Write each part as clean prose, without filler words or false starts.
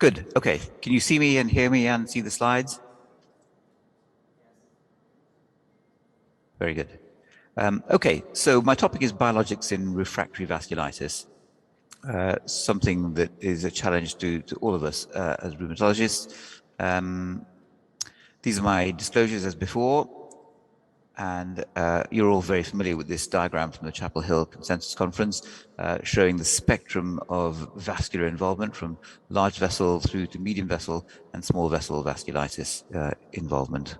Good. Okay. Can you see me and hear me and see the slides? Very good. Okay, so my topic is biologics in refractory vasculitis, something that is a challenge to all of us as rheumatologists. These are my disclosures as before, and you're all very familiar with this diagram from the Chapel Hill Consensus Conference, showing the spectrum of vascular involvement from large vessel through to medium vessel and small vessel vasculitis involvement.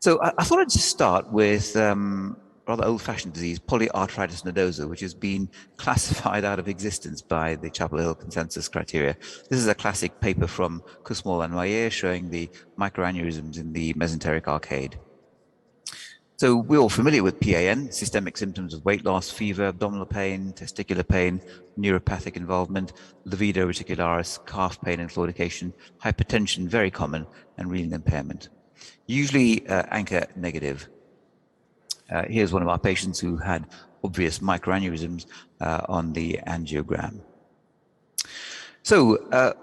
So I thought I'd just start with rather old-fashioned disease, Polyarthritis Nedosa, which has been classified out of existence by the Chapel Hill consensus criteria. This is a classic paper from Kussmaul and Mayer showing the microaneurysms in the mesenteric arcade. So we're all familiar with PAN, systemic symptoms of weight loss, fever, abdominal pain, testicular pain, neuropathic involvement, libido reticularis, calf pain and claudication, hypertension, very common, and renal impairment. Usually anchor negative. Here's one of our patients who had obvious microaneurysms on the angiogram. So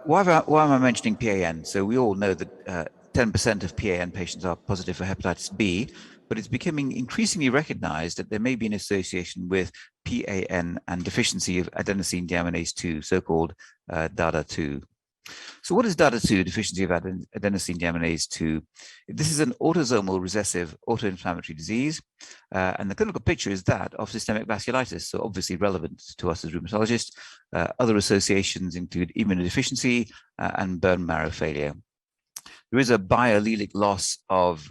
why am I mentioning PAN? So we all know that 10% of PAN patients are positive for hepatitis B, but it's becoming increasingly recognized that there may be an association with PAN and deficiency of adenosine deaminase 2, so-called DADA2. So what is DADA2, deficiency of adenosine deaminase 2? This is an autosomal recessive autoinflammatory disease, and the clinical picture is that of systemic vasculitis, so obviously relevant to us as rheumatologists. Other associations include immunodeficiency and bone marrow failure. There is a biallelic loss of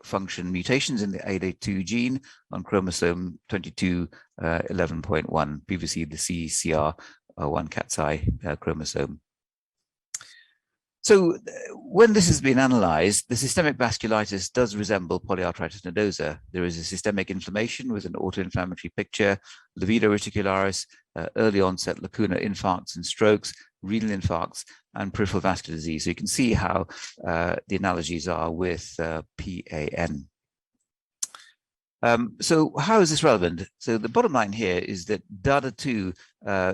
function mutations in the ADA2 gene on chromosome 2211.1, previously the CCR1 cat's eye chromosome. So when this has been analyzed, the systemic vasculitis does resemble polyarthritis nodosa. There is a systemic inflammation with an autoinflammatory picture, libido reticularis, early onset lacunar infarcts and strokes, renal infarcts, and peripheral vascular disease. So you can see how the analogies are with PAN. So how is this relevant? So the bottom line here is that DADA2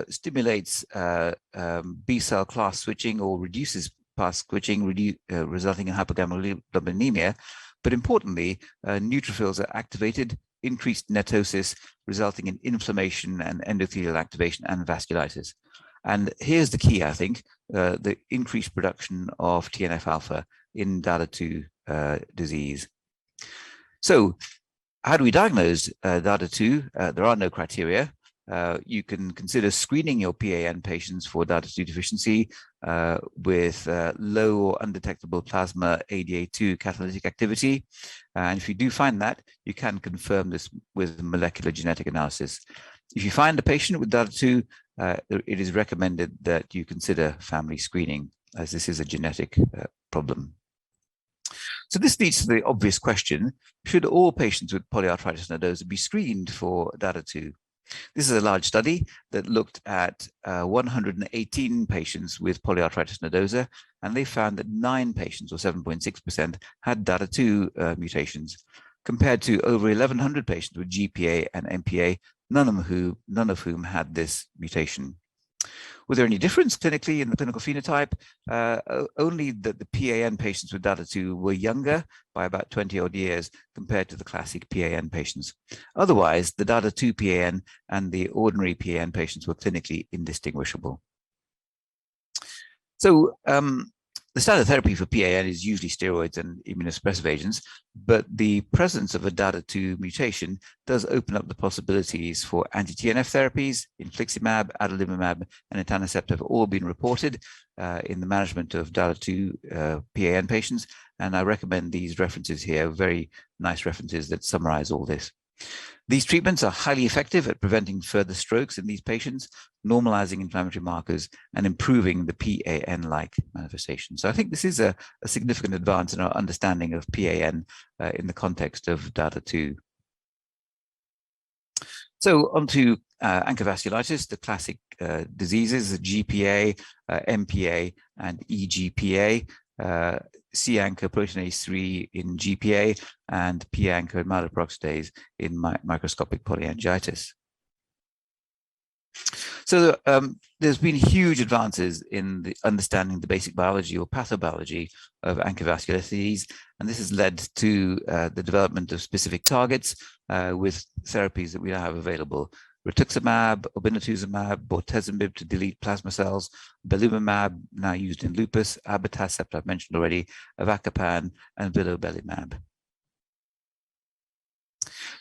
stimulates B cell class switching or reduces class switching, resulting in hypogammaglobulinemia. But importantly, neutrophils are activated, increased netosis, resulting in inflammation and endothelial activation and vasculitis. And here's the key, I think, the increased production of TNF-alpha in DADA2 disease. So how do we diagnose DADA2? There are no criteria. You can consider screening your PAN patients for DADA2 deficiency with low or undetectable plasma ADA2 catalytic activity. And if you do find that, you can confirm this with molecular genetic analysis. If you find a patient with DADA2, it is recommended that you consider family screening, as this is a genetic problem. So this leads to the obvious question: should all patients with polyarthritis nodosa be screened for DADA2? This is a large study that looked at 118 patients with polyarthritis nodosa, and they found that 9 patients, or 7.6%, had DADA2 mutations, compared to over 1,100 patients with GPA and MPA, none of whom had this mutation. Was there any difference clinically in the clinical phenotype? Only that the PAN patients with DADA2 were younger by about 20 odd years compared to the classic PAN patients. Otherwise, the DADA2 PAN and the ordinary PAN patients were clinically indistinguishable. So the standard therapy for PAN is usually steroids and immunosuppressive agents, but the presence of a DADA2 mutation does open up the possibilities for anti-TNF therapies. Infliximab, adalimumab, and etanercept have all been reported in the management of DADA2 PAN patients, and I recommend these references here, very nice references that summarize all this. These treatments are highly effective at preventing further strokes in these patients, normalizing inflammatory markers, and improving the PAN-like manifestation. So I think this is a significant advance in our understanding of PAN in the context of DADA2. So on to ANCA vasculitis, the classic diseases, GPA, MPA, and EGPA. C-ANCA proteinase 3 in GPA and P-ANCA myeloperoxidase in microscopic polyangiitis. So there's been huge advances in the understanding the basic biology or pathobiology of ANCA-vascular disease, and this has led to the development of specific targets with therapies that we now have available. Rituximab, obinutuzumab, bortezomib to delete plasma cells, belimumab, now used in lupus, abatacept, I've mentioned already, avacopan, and vilobelimab.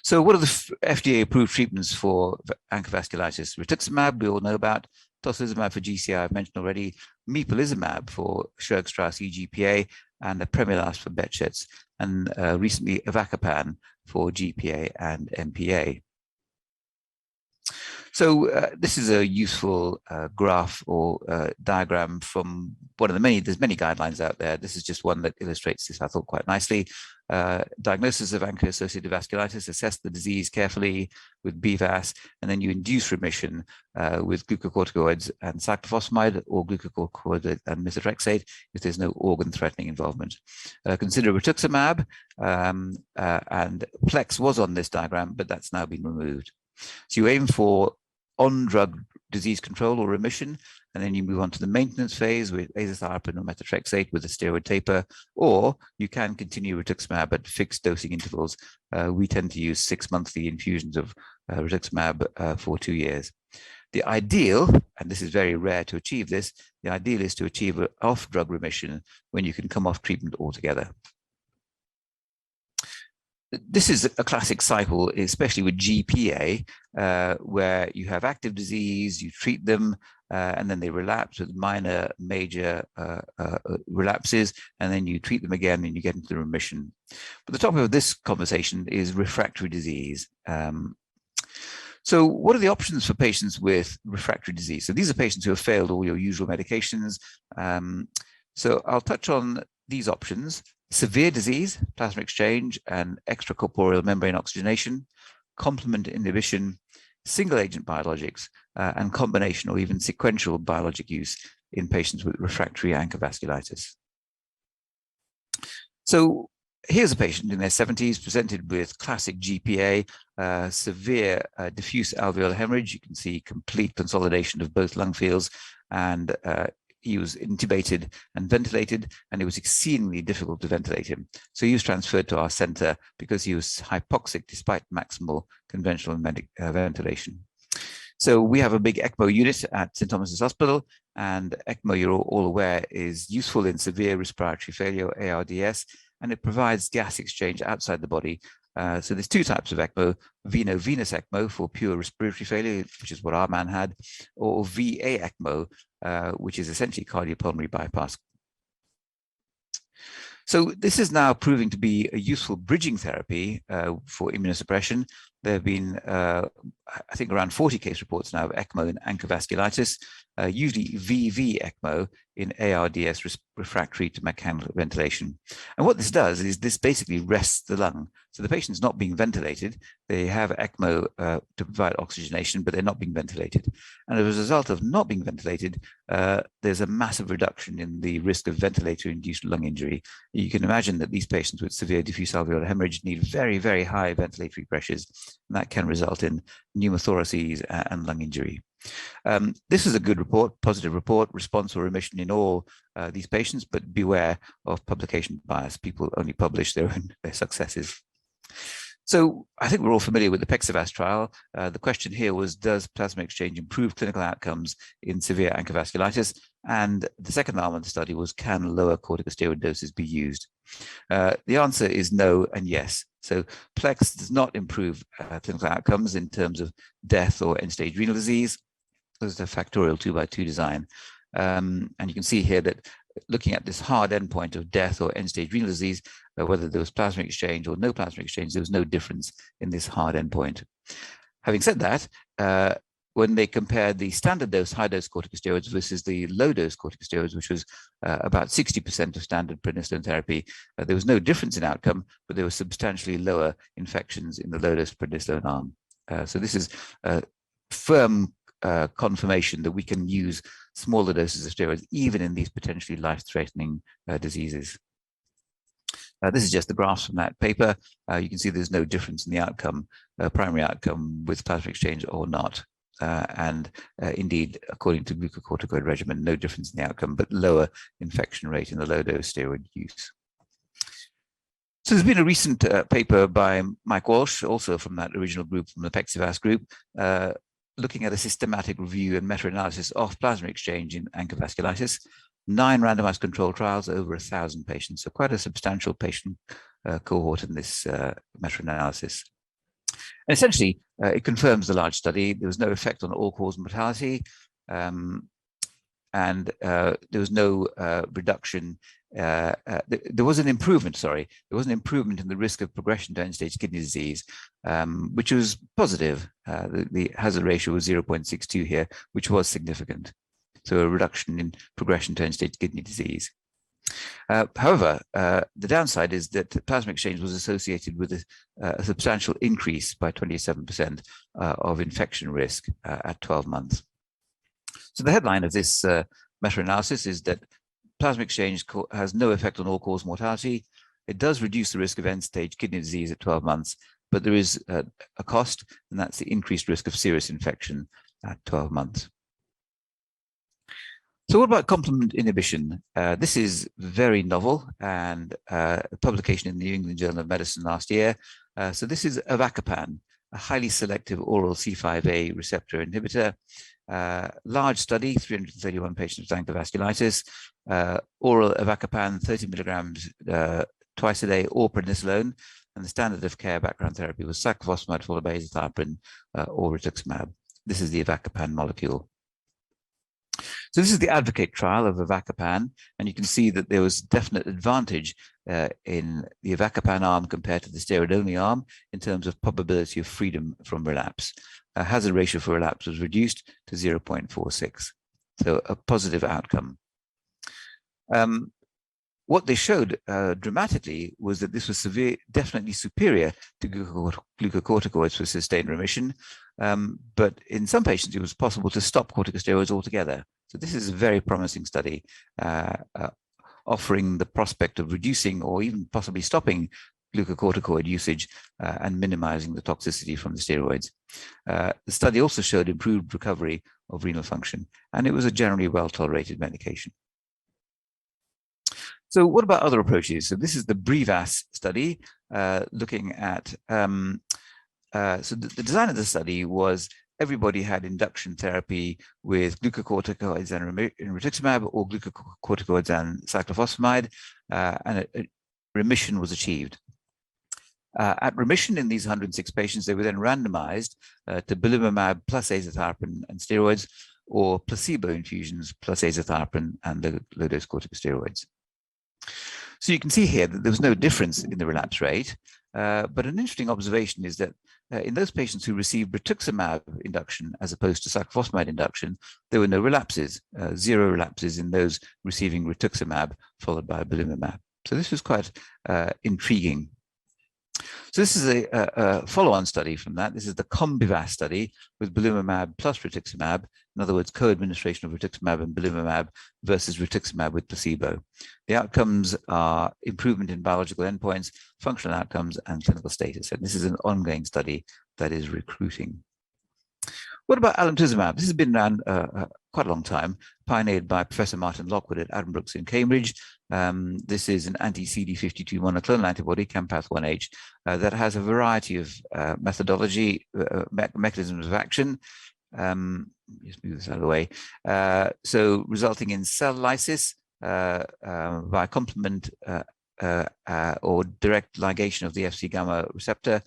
So what are the FDA-approved treatments for ANCA vasculitis? Rituximab, we all know about. Tocilizumab for GCI, I've mentioned already. Meepolizimab for Sjögren's EGPA, and apremilast for Behçet's, and recently avacopan for GPA and MPA. So this is a useful graph or diagram from one of the many, there's many guidelines out there. This is just one that illustrates this, I thought, quite nicely. Diagnosis of ANCA-associated vasculitis, assess the disease carefully with BVAS, and then you induce remission with glucocorticoids and cyclophosphamide, or glucocorticoid and methotrexate if there's no organ-threatening involvement. Consider rituximab, and Plex was on this diagram, but that's now been removed. So you aim for on-drug disease control or remission, and then you move on to the maintenance phase with azathioprine or methotrexate with a steroid taper, or you can continue rituximab at fixed dosing intervals. We tend to use 6 monthly infusions of rituximab for 2 years. The ideal, and this is very rare to achieve this, the ideal is to achieve an off-drug remission when you can come off treatment altogether. This is a classic cycle, especially with GPA, where you have active disease, you treat them, and then they relapse with minor, major relapses, and then you treat them again and you get into the remission. But the topic of this conversation is refractory disease. So what are the options for patients with refractory disease? So these are patients who have failed all your usual medications. So I'll touch on these options: severe disease, plasma exchange and extracorporeal membrane oxygenation, complement inhibition, single agent biologics, and combination or even sequential biologic use in patients with refractory ANCA vasculitis. So here's a patient in their 70s presented with classic GPA, severe diffuse alveolar hemorrhage. You can see complete consolidation of both lung fields, and he was intubated and ventilated, and it was exceedingly difficult to ventilate him. So he was transferred to our center because he was hypoxic despite maximal conventional ventilation. So we have a big ECMO unit at St. Thomas's Hospital, and ECMO, you're all aware, is useful in severe respiratory failure, ARDS, and it provides gas exchange outside the body. So there's 2 types of ECMO: veno-venous ECMO for pure respiratory failure, which is what our man had, or VA ECMO, which is essentially cardiopulmonary bypass. So this is now proving to be a useful bridging therapy for immunosuppression. There have been, I think, around 40 case reports now of ECMO in ANCA vasculitis, usually VV ECMO in ARDS refractory to mechanical ventilation. And what this does is this basically rests the lung. So the patient's not being ventilated. They have ECMO to provide oxygenation, but they're not being ventilated. And as a result of not being ventilated, there's a massive reduction in the risk of ventilator-induced lung injury. You can imagine that these patients with severe diffuse alveolar hemorrhage need very, very high ventilatory pressures, and that can result in pneumothoraces and lung injury. This is a good report, positive report, response or remission in all these patients, but beware of publication bias. People only publish their successes. So I think we're all familiar with the Pexavas trial. The question here was, does plasma exchange improve clinical outcomes in severe ANCA vasculitis? And the second arm of the study was, can lower corticosteroid doses be used? The answer is no and yes. So Plex does not improve clinical outcomes in terms of death or end-stage renal disease. This is a factorial 2x2 design. And you can see here that looking at this hard endpoint of death or end-stage renal disease, whether there was plasma exchange or no plasma exchange, there was no difference in this hard endpoint. Having said that, when they compared the standard dose high-dose corticosteroids versus the low-dose corticosteroids, which was about 60% of standard prednisolone therapy, there was no difference in outcome, but there were substantially lower infections in the low-dose prednisolone arm. So this is a firm confirmation that we can use smaller doses of steroids even in these potentially life-threatening diseases. This is just the graphs from that paper. You can see there's no difference in the outcome, primary outcome with plasma exchange or not. and indeed, according to glucocorticoid regimen, no difference in the outcome, but lower infection rate in the low-dose steroid use. So there's been a recent paper by Mike Walsh, also from that original group, from the Pexivas group, looking at a systematic review and meta-analysis of plasma exchange in ANCA vasculitis, 9 randomized controlled trials, over 1,000 patients. So quite a substantial patient cohort in this meta-analysis. And essentially, it confirms the large study. There was no effect on all-cause mortality, and there was no reduction. There was an improvement, sorry. There was an improvement in the risk of progression to end-stage kidney disease, which was positive. The hazard ratio was 0.62 here, which was significant. So a reduction in progression to end-stage kidney disease. However, the downside is that plasma exchange was associated with a substantial increase by 27% of infection risk at 12 months. So the headline of this meta-analysis is that plasma exchange has no effect on all-cause mortality. It does reduce the risk of end-stage kidney disease at 12 months, but there is a cost, and that's the increased risk of serious infection at 12 months. So what about complement inhibition? This is very novel, and a publication in the New England Journal of Medicine last year. So this is avacopan, a highly selective oral C5a receptor inhibitor. Large study, 331 patients with ANCA vasculitis. Oral avacopan, 30 milligrams twice a day, or prednisolone. And the standard of care background therapy was cyclophosphamide followed by azathioprine or Rituximab. This is the avacopan molecule. So this is the advocate trial of avacopan, and you can see that there was definite advantage in the avacopan arm compared to the steroid-only arm in terms of probability of freedom from relapse. A hazard ratio for relapse was reduced to 0.46, so a positive outcome. What they showed dramatically was that this was definitely superior to glucocorticoids for sustained remission, but in some patients it was possible to stop corticosteroids altogether. So this is a very promising study, offering the prospect of reducing or even possibly stopping glucocorticoid usage and minimizing the toxicity from the steroids. The study also showed improved recovery of renal function, and it was a generally well-tolerated medication. So what about other approaches? So this is the BREVAS study, looking at, so the design of the study was everybody had induction therapy with glucocorticoids and Rituximab, or glucocorticoids and cyclophosphamide, and a remission was achieved. At remission in these 106 patients, they were then randomized to belimumab plus azathioprine and steroids, or placebo infusions plus azathioprine and the low-dose corticosteroids. So you can see here that there was no difference in the relapse rate, but an interesting observation is that in those patients who received Rituximab induction as opposed to cyclophosphamide induction, there were no relapses, 0 relapses in those receiving Rituximab followed by belimumab. So this was quite intriguing. So this is a follow-on study from that. This is the COMBIVAS study with belimumab plus Rituximab. In other words, co-administration of Rituximab and belimumab versus Rituximab with placebo. The outcomes are improvement in biological endpoints, functional outcomes, and clinical status. And this is an ongoing study that is recruiting. What about alemtuzumab? This has been around quite a long time, pioneered by Professor Martin Lockwood at Addenbrooke's in Cambridge. This is an anti-CD52 monoclonal antibody, CAMPATH1H, that has a variety of mechanisms of action. Just move this out of the way. So resulting in cell lysis via complement or direct ligation of the Fc gamma receptor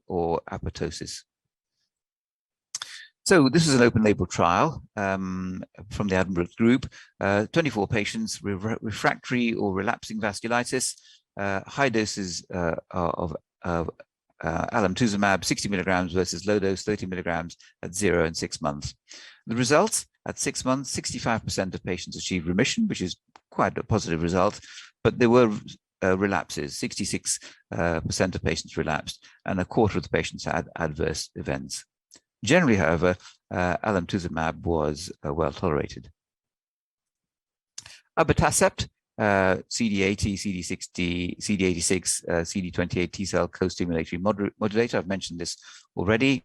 or apoptosis. So this is an open label trial from the Addenbrooke group, 24 patients with refractory or relapsing vasculitis, high doses of alemtuzumab, 60 milligrams versus low dose, 30 milligrams at 0 and 6 months. The results at 6 months, 65% of patients achieved remission, which is quite a positive result, but there were relapses, 66% of patients relapsed, and a quarter of the patients had adverse events. Generally, however, alemtuzumab was well tolerated. Abatacept CD80, CD60, CD86, CD28 T cell co-stimulatory modulator. I've mentioned this already.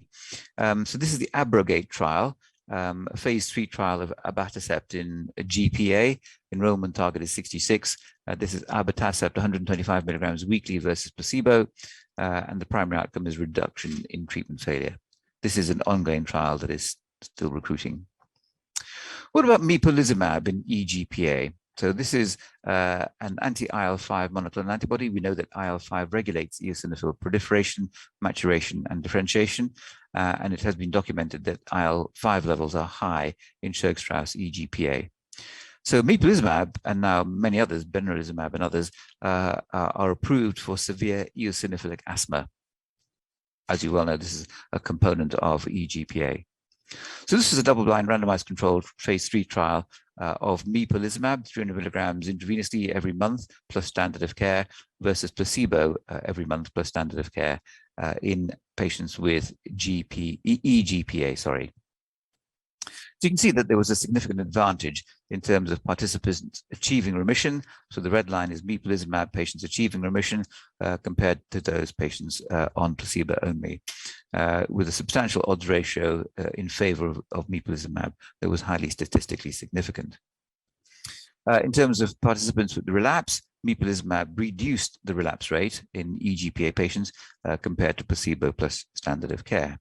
So this is the Abrogate trial, a phase 3 trial of abatacept in GPA. Enrollment target is 66. This is abatacept 125 milligrams weekly versus placebo, and the primary outcome is reduction in treatment failure. This is an ongoing trial that is still recruiting. What about Meepolizimab in EGPA? So this is an anti-IL-5 monoclonal antibody. We know that IL-5 regulates eosinophil proliferation, maturation, and differentiation, and it has been documented that IL-5 levels are high in Churg-Strauss EGPA. So Meepolizimab, and now many others, Benralizumab and others, are approved for severe eosinophilic asthma. As you well know, this is a component of EGPA. So this is a double-blind randomized controlled phase 3 trial of Meepolizimab, 300 milligrams intravenously every month plus standard of care versus placebo every month plus standard of care in patients with EGPA. So you can see that there was a significant advantage in terms of participants achieving remission. So the red line is Meepolizimab patients achieving remission compared to those patients on placebo only, with a substantial odds ratio in favor of Meepolizimab that was highly statistically significant. In terms of participants with the relapse, Meepolizimab reduced the relapse rate in EGPA patients compared to placebo plus standard of care.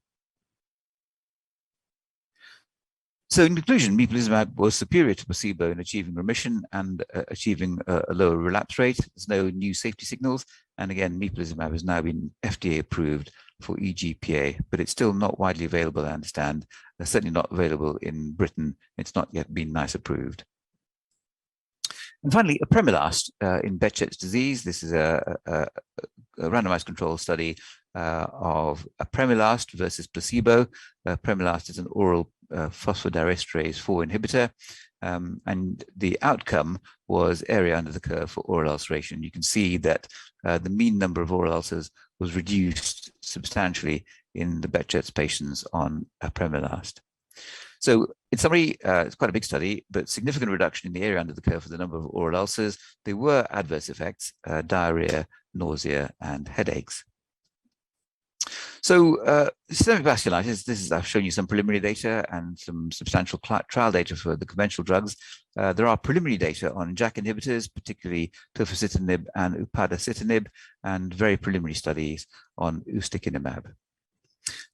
So in conclusion, Meepolizimab was superior to placebo in achieving remission and achieving a lower relapse rate. There's no new safety signals. And again, Meepolizimab has now been FDA approved for EGPA, but it's still not widely available, I understand. It's certainly not available in Britain. It's not yet been NICE approved. And finally, Apremilast in Behçet's disease. This is a randomized control study of Apremilast versus placebo. Apremilast is an oral phosphodiesterase 4 inhibitor, and the outcome was area under the curve for oral ulceration. You can see that the mean number of oral ulcers was reduced substantially in the Behçet's patients on Apremilast. So in summary, it's quite a big study, but significant reduction in the area under the curve for the number of oral ulcers. There were adverse effects, diarrhea, nausea, and headaches. So systemic vasculitis, I've shown you some preliminary data and some substantial trial data for the conventional drugs. There are preliminary data on JAK inhibitors, particularly tofacitinib and upadacitinib, and very preliminary studies on ustekinumab.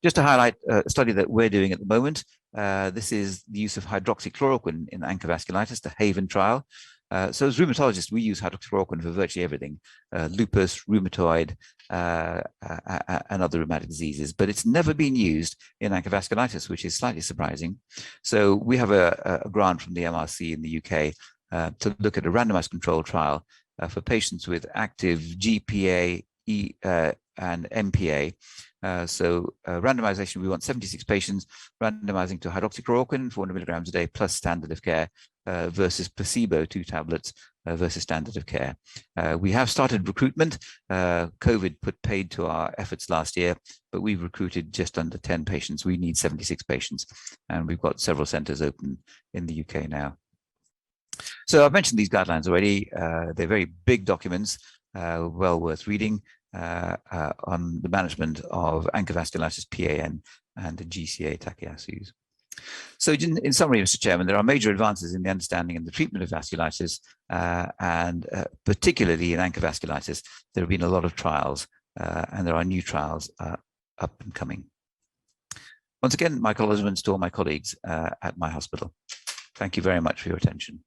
Just to highlight a study that we're doing at the moment, this is the use of hydroxychloroquine in ANCA vasculitis, the HAVEN trial. So as rheumatologists, we use hydroxychloroquine for virtually everything, lupus, rheumatoid, and other rheumatic diseases, but it's never been used in ANCA vasculitis, which is slightly surprising. So we have a grant from the MRC in the UK to look at a randomized control trial for patients with active GPA and MPA. So randomization, we want 76 patients randomizing to hydroxychloroquine, 400 milligrams a day plus standard of care versus placebo, 2 tablets versus standard of care. We have started recruitment. COVID put paid to our efforts last year, but we've recruited just under 10 patients. We need 76 patients, and we've got several centers open in the UK now. So I've mentioned these guidelines already. They're very big documents, well worth reading. On the management of ANCA vasculitis, PAN, and the GCA Takayasu's. So in summary, Mr. Chairman, there are major advances in the understanding and the treatment of vasculitis, and particularly in ANCA vasculitis, there have been a lot of trials, and there are new trials up and coming. Once again, my acknowledgements to all my colleagues at my hospital. Thank you very much for your attention.